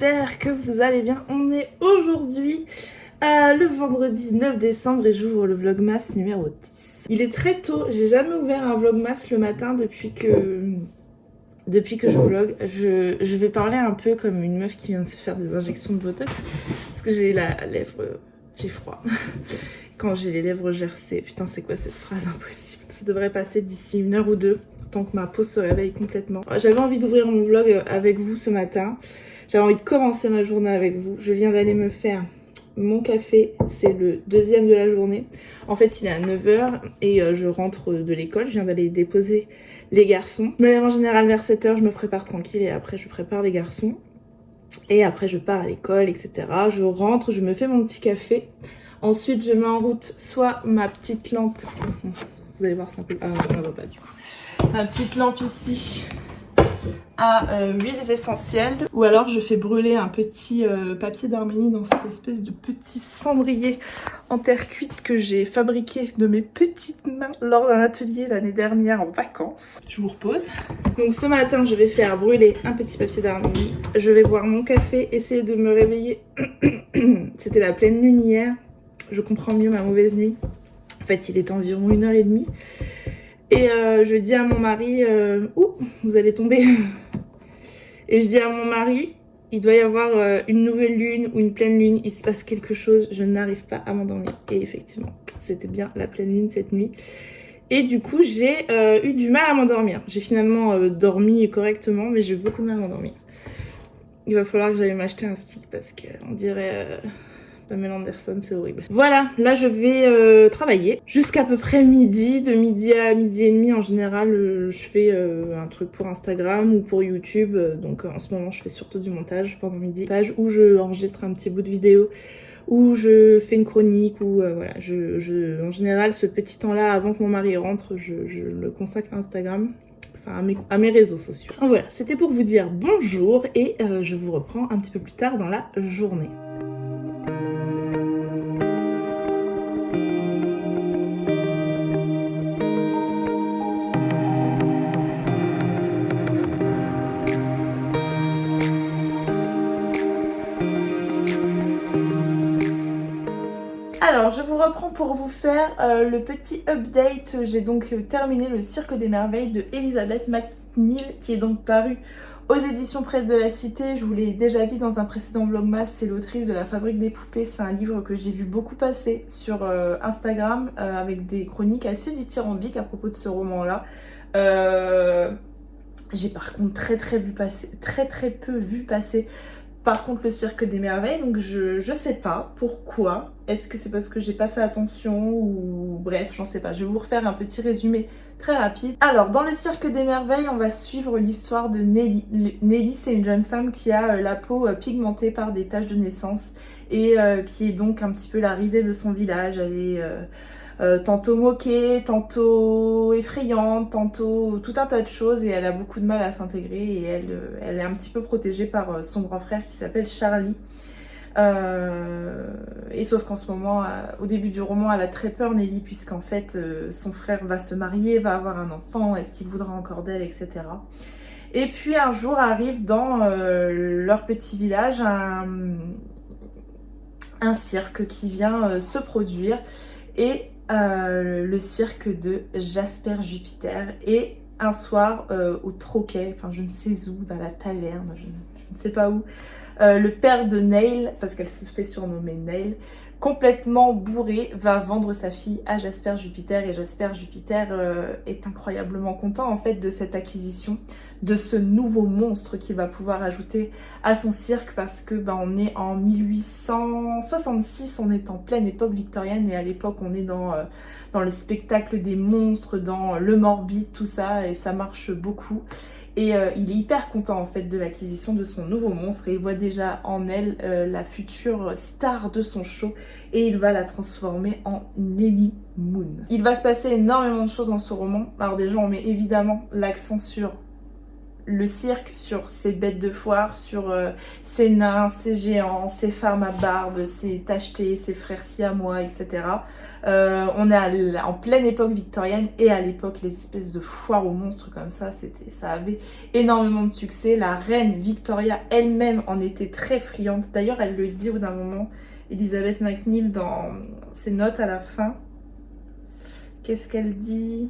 j'espère que vous allez bien. On est aujourd'hui le vendredi 9 décembre et j'ouvre le vlogmas numéro 10. Il est très tôt, j'ai jamais ouvert un vlogmas le matin depuis que je vlog. Je vais parler un peu comme une meuf qui vient de se faire des injections de botox parce que j'ai la lèvre, j'ai froid. Quand j'ai les lèvres gercées, putain c'est quoi cette phrase impossible. Ça devrait passer d'ici 1 heure ou 2. Tant que ma peau se réveille complètement. J'avais envie d'ouvrir mon vlog avec vous ce matin. J'avais envie de commencer ma journée avec vous. Je viens d'aller me faire mon café. C'est le deuxième de la journée. En fait, il est à 9 h et je rentre de l'école. Je viens d'aller déposer les garçons. Je me lève en général vers 7 h. Je me prépare tranquille et après, je prépare les garçons. Et après, je pars à l'école, etc. Je rentre, je me fais mon petit café. Ensuite, je mets en route soit ma petite lampe. Vous allez voir, c'est un peu... Ah, on ne voit pas du coup. Ma petite lampe ici à huiles essentielles, ou alors je fais brûler un petit papier d'Arménie dans cette espèce de petit cendrier en terre cuite que j'ai fabriqué de mes petites mains lors d'un atelier l'année dernière en vacances. Je vous repose. Donc ce matin je vais faire brûler un petit papier d'Arménie, je vais boire mon café, essayer de me réveiller. C'était la pleine lune hier, je comprends mieux ma mauvaise nuit. En fait il est environ 1 h 30. Et je dis à mon mari, ouh, vous allez tomber. Et je dis à mon mari, il doit y avoir une nouvelle lune ou une pleine lune, il se passe quelque chose, je n'arrive pas à m'endormir. Et effectivement, c'était bien la pleine lune cette nuit. Et du coup, j'ai eu du mal à m'endormir. J'ai finalement dormi correctement, mais j'ai eu beaucoup de mal à m'endormir. Il va falloir que j'aille m'acheter un stick parce qu'on dirait... Pamela Anderson, c'est horrible. Voilà, là je vais travailler jusqu'à peu près midi. De midi à midi et demi en général, je fais un truc pour Instagram ou pour YouTube. Donc en ce moment, je fais surtout du montage pendant midi. Montage où je enregistre un petit bout de vidéo, où je fais une chronique, ou voilà. En général, ce petit temps-là, avant que mon mari rentre, je le consacre à Instagram. Enfin, à mes réseaux sociaux. Voilà, c'était pour vous dire bonjour et je vous reprends un petit peu plus tard dans la journée. Alors, je vous reprends pour vous faire le petit update. J'ai donc terminé le Cirque des Merveilles de Elisabeth McNeill, qui est donc paru aux éditions Presse de la Cité. Je vous l'ai déjà dit dans un précédent vlogmas, c'est l'autrice de La Fabrique des Poupées. C'est un livre que j'ai vu beaucoup passer sur Instagram avec des chroniques assez dithyrambiques à propos de ce roman-là. J'ai par contre très peu vu passer par contre le Cirque des Merveilles, donc je sais pas pourquoi. Est-ce que c'est parce que j'ai pas fait attention ou bref, j'en sais pas. Je vais vous refaire un petit résumé très rapide. Alors dans le Cirque des Merveilles, on va suivre l'histoire de Nelly. Nelly, c'est une jeune femme qui a la peau pigmentée par des taches de naissance et qui est donc un petit peu la risée de son village. Elle est tantôt moquée, tantôt effrayante, tantôt tout un tas de choses, et elle a beaucoup de mal à s'intégrer, et elle est un petit peu protégée par son grand frère qui s'appelle Charlie. Et sauf qu'en ce moment, au début du roman, elle a très peur, Nelly, puisqu'en fait son frère va se marier, va avoir un enfant, est-ce qu'il voudra encore d'elle, etc. Et puis un jour arrive dans leur petit village un cirque qui vient se produire, et le cirque de Jasper Jupiter. Et un soir au troquet, enfin je ne sais où, dans la taverne, je ne sais pas où, le père de Neil, parce qu'elle se fait surnommer Neil, complètement bourré, va vendre sa fille à Jasper Jupiter. Et Jasper Jupiter est incroyablement content en fait de cette acquisition, de ce nouveau monstre qu'il va pouvoir ajouter à son cirque, parce que on est en 1866, on est en pleine époque victorienne, et à l'époque on est dans le spectacle des monstres, dans le morbide, tout ça, et ça marche beaucoup. Et il est hyper content en fait de l'acquisition de son nouveau monstre, et il voit déjà en elle la future star de son show, et il va la transformer en Nelly Moon. Il va se passer énormément de choses dans ce roman. Alors déjà on met évidemment l'accent sur le cirque sur ces bêtes de foire, sur ces nains, ces géants, ces femmes à barbe, ces tachetés, ces frères siamois, etc. On est en pleine époque victorienne et à l'époque les espèces de foires aux monstres comme ça avait énormément de succès. La reine Victoria elle-même en était très friande. D'ailleurs elle le dit au d'un moment, Elizabeth McNeil dans ses notes à la fin. Qu'est-ce qu'elle dit ?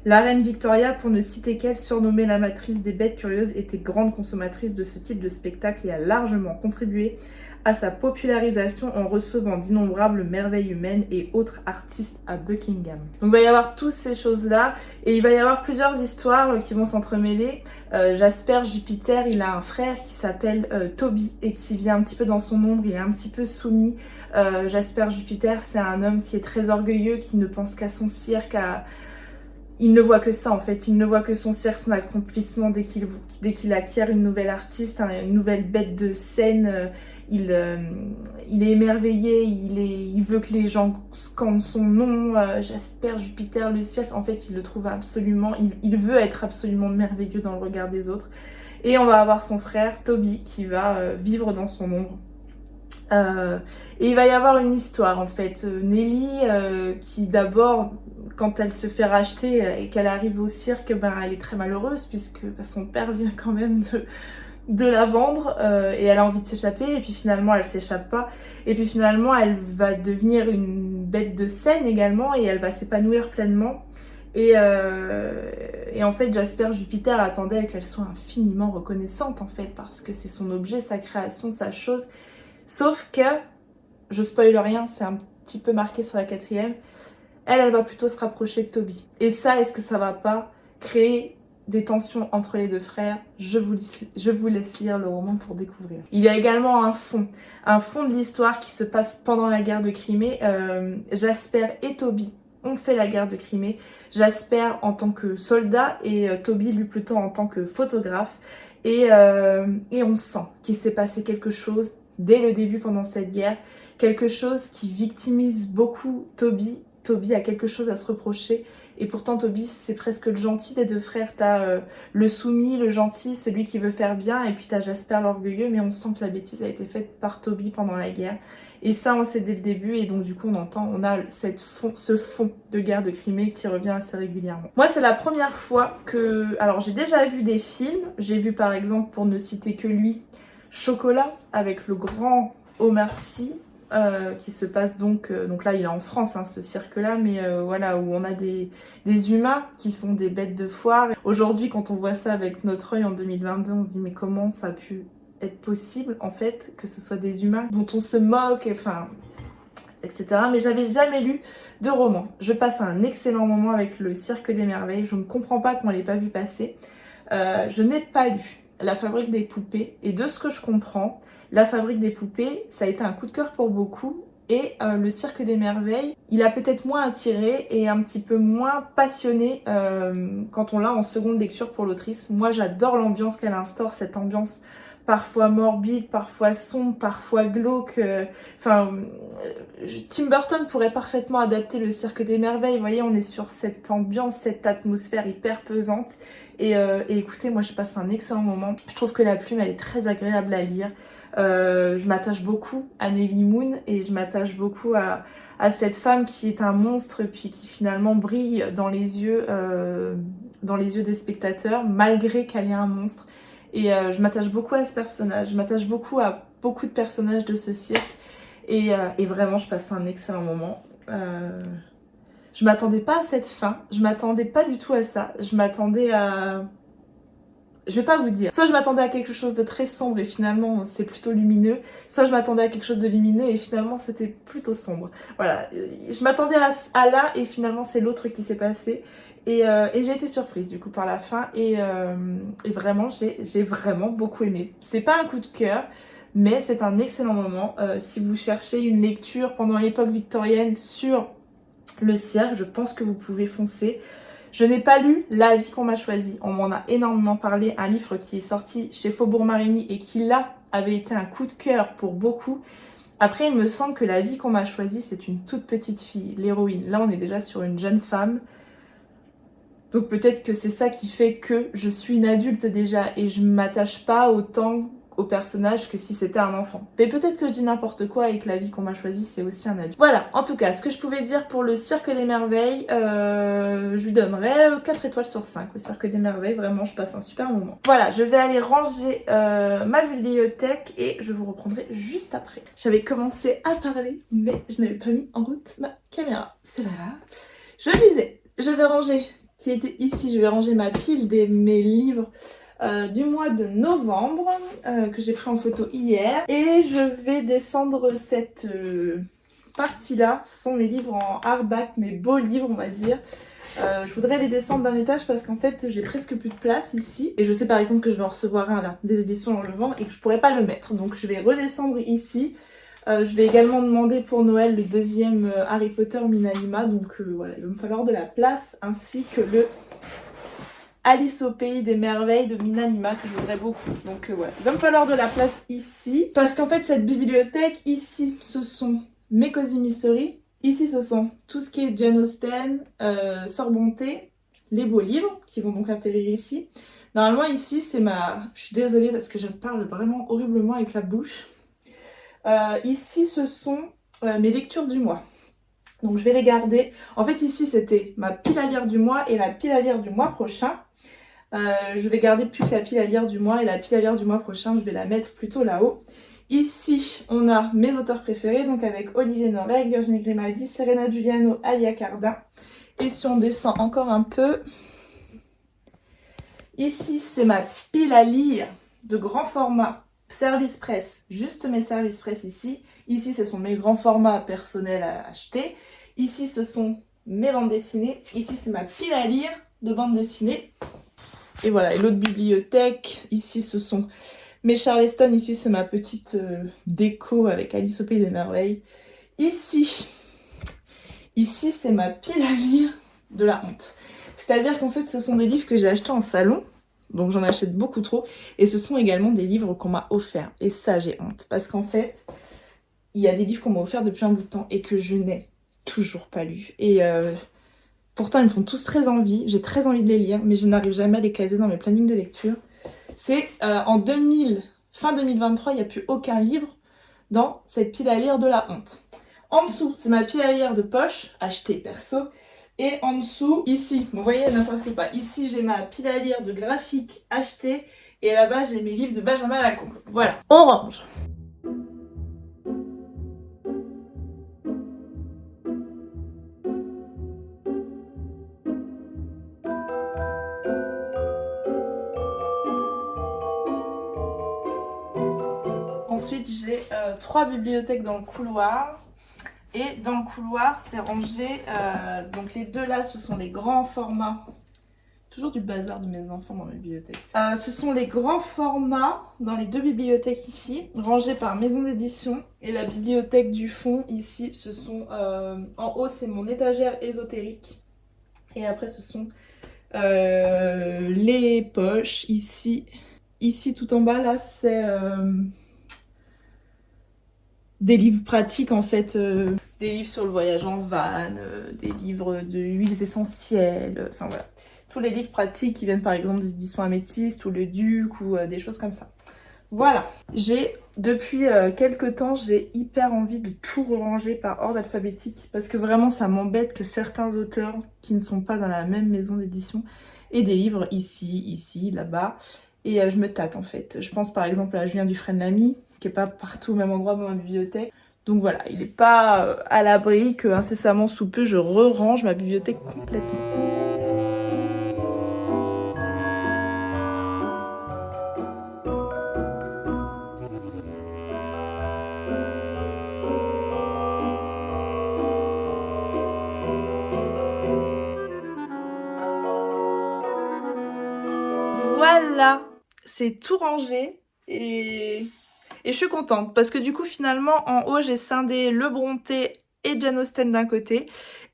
La reine Victoria, pour ne citer qu'elle, surnommée la matrice des bêtes curieuses, était grande consommatrice de ce type de spectacle et a largement contribué à sa popularisation en recevant d'innombrables merveilles humaines et autres artistes à Buckingham. Donc il va y avoir toutes ces choses-là et il va y avoir plusieurs histoires qui vont s'entremêler. Jasper Jupiter, il a un frère qui s'appelle Toby et qui vit un petit peu dans son ombre, il est un petit peu soumis. Jasper Jupiter, c'est un homme qui est très orgueilleux, qui ne pense qu'à son cirque, il ne voit que ça en fait, il ne voit que son cirque, son accomplissement dès qu'il acquiert une nouvelle artiste, une nouvelle bête de scène, il est émerveillé, il veut que les gens scandent son nom, Jasper Jupiter, le cirque, en fait il le trouve absolument, il veut être absolument merveilleux dans le regard des autres. Et on va avoir son frère Toby qui va vivre dans son ombre. Et il va y avoir une histoire en fait. Nelly qui d'abord, quand elle se fait racheter et qu'elle arrive au cirque, elle est très malheureuse puisque son père vient quand même de la vendre et elle a envie de s'échapper et puis finalement elle s'échappe pas et puis finalement elle va devenir une bête de scène également et elle va s'épanouir pleinement. Et en fait Jasper Jupiter attendait qu'elle soit infiniment reconnaissante en fait parce que c'est son objet, sa création, sa chose. Sauf que, je spoil rien, c'est un petit peu marqué sur la 4e, elle va plutôt se rapprocher de Toby. Et ça, est-ce que ça va pas créer des tensions entre les deux frères? Je vous laisse lire le roman pour découvrir. Il y a également un fond de l'histoire qui se passe pendant la guerre de Crimée. Jasper et Toby ont fait la guerre de Crimée. Jasper en tant que soldat et Toby lui plutôt en tant que photographe. Et on sent qu'il s'est passé quelque chose dès le début pendant cette guerre, quelque chose qui victimise beaucoup Toby. Toby a quelque chose à se reprocher et pourtant Toby c'est presque le gentil des deux frères. T'as le soumis, le gentil, celui qui veut faire bien et puis t'as Jasper l'orgueilleux, mais on sent que la bêtise a été faite par Toby pendant la guerre et ça on sait dès le début et donc du coup on a ce fond de guerre de Crimée qui revient assez régulièrement. Moi c'est la première fois que... Alors j'ai déjà vu des films, j'ai vu par exemple, pour ne citer que lui, Chocolat avec le grand Omar Sy qui se passe donc là il est en France ce cirque là, mais voilà, où on a des humains qui sont des bêtes de foire. Aujourd'hui quand on voit ça avec notre œil en 2022 on se dit mais comment ça a pu être possible en fait que ce soit des humains dont on se moque, enfin etc. Mais j'avais jamais lu de roman. Je passe un excellent moment avec le Cirque des Merveilles, je ne comprends pas qu'on ne l'ait pas vu passer. Je n'ai pas lu La Fabrique des Poupées et de ce que je comprends, La Fabrique des Poupées ça a été un coup de cœur pour beaucoup et le Cirque des Merveilles il a peut-être moins attiré et un petit peu moins passionné quand on l'a en seconde lecture pour l'autrice. Moi j'adore l'ambiance qu'elle instaure, cette ambiance parfois morbide, parfois sombre, parfois glauque. Tim Burton pourrait parfaitement adapter le Cirque des Merveilles. Vous voyez, on est sur cette ambiance, cette atmosphère hyper pesante. Et écoutez, moi je passe un excellent moment. Je trouve que la plume, elle est très agréable à lire. Je m'attache beaucoup à Nelly Moon et je m'attache beaucoup à cette femme qui est un monstre puis qui finalement brille dans les yeux des spectateurs malgré qu'elle est un monstre. Et je m'attache beaucoup à ce personnage, je m'attache beaucoup à beaucoup de personnages de ce cirque et vraiment je passe un excellent moment. Je m'attendais pas à cette fin, je m'attendais pas du tout à ça, je m'attendais à... Je vais pas vous dire, soit je m'attendais à quelque chose de très sombre et finalement c'est plutôt lumineux, soit je m'attendais à quelque chose de lumineux et finalement c'était plutôt sombre. Voilà, je m'attendais à là et finalement c'est l'autre qui s'est passé. Et j'ai été surprise du coup par la fin et vraiment j'ai vraiment beaucoup aimé. C'est pas un coup de cœur mais c'est un excellent moment. Si vous cherchez une lecture pendant l'époque victorienne sur le cirque, je pense que vous pouvez foncer. Je n'ai pas lu La vie qu'on m'a choisie, on m'en a énormément parlé, un livre qui est sorti chez Faubourg Marigny et qui là avait été un coup de cœur pour beaucoup. Après il me semble que La vie qu'on m'a choisie c'est une toute petite fille, l'héroïne. Là on est déjà sur une jeune femme. Donc peut-être que c'est ça qui fait que je suis une adulte déjà et je m'attache pas autant au personnage que si c'était un enfant. Mais peut-être que je dis n'importe quoi et que la vie qu'on m'a choisie c'est aussi un adulte. Voilà, en tout cas, ce que je pouvais dire pour le Cirque des Merveilles, je lui donnerais 4 étoiles sur 5 au Cirque des Merveilles, vraiment je passe un super moment. Voilà, je vais aller ranger ma bibliothèque et je vous reprendrai juste après. J'avais commencé à parler mais je n'avais pas mis en route ma caméra. C'est pas grave. Je disais, je vais ranger, qui était ici, je vais ranger ma pile de mes livres du mois de novembre que j'ai pris en photo hier et je vais descendre cette partie là, ce sont mes livres en hardback, mes beaux livres on va dire. Je voudrais les descendre d'un étage parce qu'en fait j'ai presque plus de place ici et je sais par exemple que je vais en recevoir un là, des éditions en levant et que je pourrais pas le mettre, donc je vais redescendre ici. Je vais également demander pour Noël le deuxième Harry Potter Minalima, donc voilà, il va me falloir de la place ainsi que le Alice au pays des merveilles de Minalima que je voudrais beaucoup. Donc voilà, il va me falloir de la place ici parce qu'en fait cette bibliothèque ici ce sont mes Cozy Mystery, ici ce sont tout ce qui est Jane Austen, Sorbonté, les beaux livres qui vont donc atterrir ici. Normalement ici c'est ma... Je suis désolée parce que je parle vraiment horriblement avec la bouche. Ici ce sont mes lectures du mois. Donc je vais les garder. En fait ici c'était ma pile à lire du mois et la pile à lire du mois prochain. Je vais garder plus que la pile à lire du mois et la pile à lire du mois prochain je vais la mettre plutôt là-haut. Ici on a mes auteurs préférés, donc avec Olivier Norek, Virginie Grimaldi, Serena Giuliano, Alia Cardin. Et si on descend encore un peu, ici c'est ma pile à lire de grand format. Service presse, juste mes services presse ici. Ici, ce sont mes grands formats personnels à acheter. Ici, ce sont mes bandes dessinées. Ici, c'est ma pile à lire de bandes dessinées. Et voilà, et l'autre bibliothèque. Ici, ce sont mes Charleston. Ici, c'est ma petite déco avec Alice au pays des merveilles. Ici, c'est ma pile à lire de la honte. C'est-à-dire qu'en fait, ce sont des livres que j'ai achetés en salon. Donc j'en achète beaucoup trop. Et ce sont également des livres qu'on m'a offerts. Et ça, j'ai honte. Parce qu'en fait, il y a des livres qu'on m'a offerts depuis un bout de temps et que je n'ai toujours pas lus. Et pourtant, ils me font tous très envie. J'ai très envie de les lire, mais je n'arrive jamais à les caser dans mes plannings de lecture. C'est fin 2023, il n'y a plus aucun livre dans cette pile à lire de la honte. En dessous, c'est ma pile à lire de poche, achetée perso. Et en dessous, ici, vous voyez, il n'y en a presque pas. Ici, j'ai ma pile à lire de graphique achetée. Et là-bas, j'ai mes livres de Benjamin Lacombe. Voilà, on range. Ensuite, j'ai 3 bibliothèques dans le couloir. Et dans le couloir, c'est rangé. Donc les deux là, ce sont les grands formats. Toujours du bazar de mes enfants dans mes bibliothèques. Ce sont les grands formats dans les 2 bibliothèques ici, rangés par maison d'édition. Et la bibliothèque du fond ici, ce sont... en haut, c'est mon étagère ésotérique. Et après, ce sont les poches ici. Ici, tout en bas, là, c'est... des livres pratiques en fait, des livres sur le voyage en van, des livres de huiles essentielles, enfin voilà. Tous les livres pratiques qui viennent par exemple des éditions Améthyste ou Le Duc ou des choses comme ça. Voilà. Depuis quelques temps, j'ai hyper envie de tout ranger par ordre alphabétique parce que vraiment ça m'embête que certains auteurs qui ne sont pas dans la même maison d'édition aient des livres ici, là-bas. Et je me tâte en fait. Je pense par exemple à Julien Dufresne-Lamy, qui n'est pas partout au même endroit dans ma bibliothèque. Donc voilà, il n'est pas à l'abri que incessamment sous peu, je re-range ma bibliothèque complètement. Voilà, c'est tout rangé et je suis contente parce que du coup finalement en haut j'ai scindé le Bronté et Jane Austen d'un côté.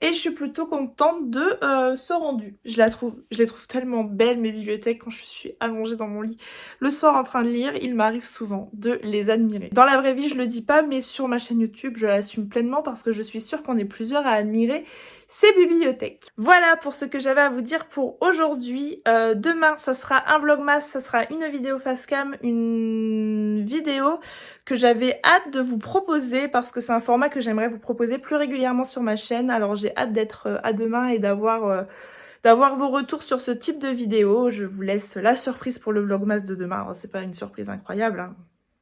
Et je suis plutôt contente de ce rendu. Je les trouve tellement belles, mes bibliothèques, quand je suis allongée dans mon lit le soir en train de lire. Il m'arrive souvent de les admirer. Dans la vraie vie, je le dis pas, mais sur ma chaîne YouTube, je l'assume pleinement parce que je suis sûre qu'on est plusieurs à admirer ces bibliothèques. Voilà pour ce que j'avais à vous dire pour aujourd'hui. Demain, ça sera un vlogmas, ça sera une vidéo facecam, une vidéo que j'avais hâte de vous proposer parce que c'est un format que j'aimerais vous proposer plus régulièrement sur ma chaîne. Alors j'ai hâte d'être à demain et d'avoir vos retours sur ce type de vidéo. Je vous laisse la surprise pour le vlogmas de demain. Alors c'est pas une surprise incroyable, hein.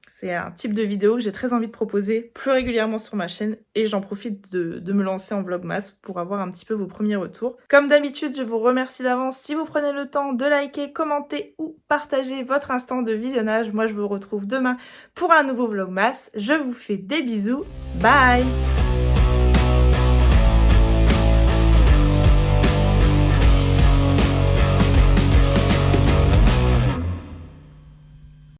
C'est un type de vidéo que j'ai très envie de proposer plus régulièrement sur ma chaîne et j'en profite de me lancer en vlogmas pour avoir un petit peu vos premiers retours. Comme d'habitude, je vous remercie d'avance si vous prenez le temps de liker, commenter ou partager votre instant de visionnage. Moi, je vous retrouve demain pour un nouveau vlogmas. Je vous fais des bisous. Bye!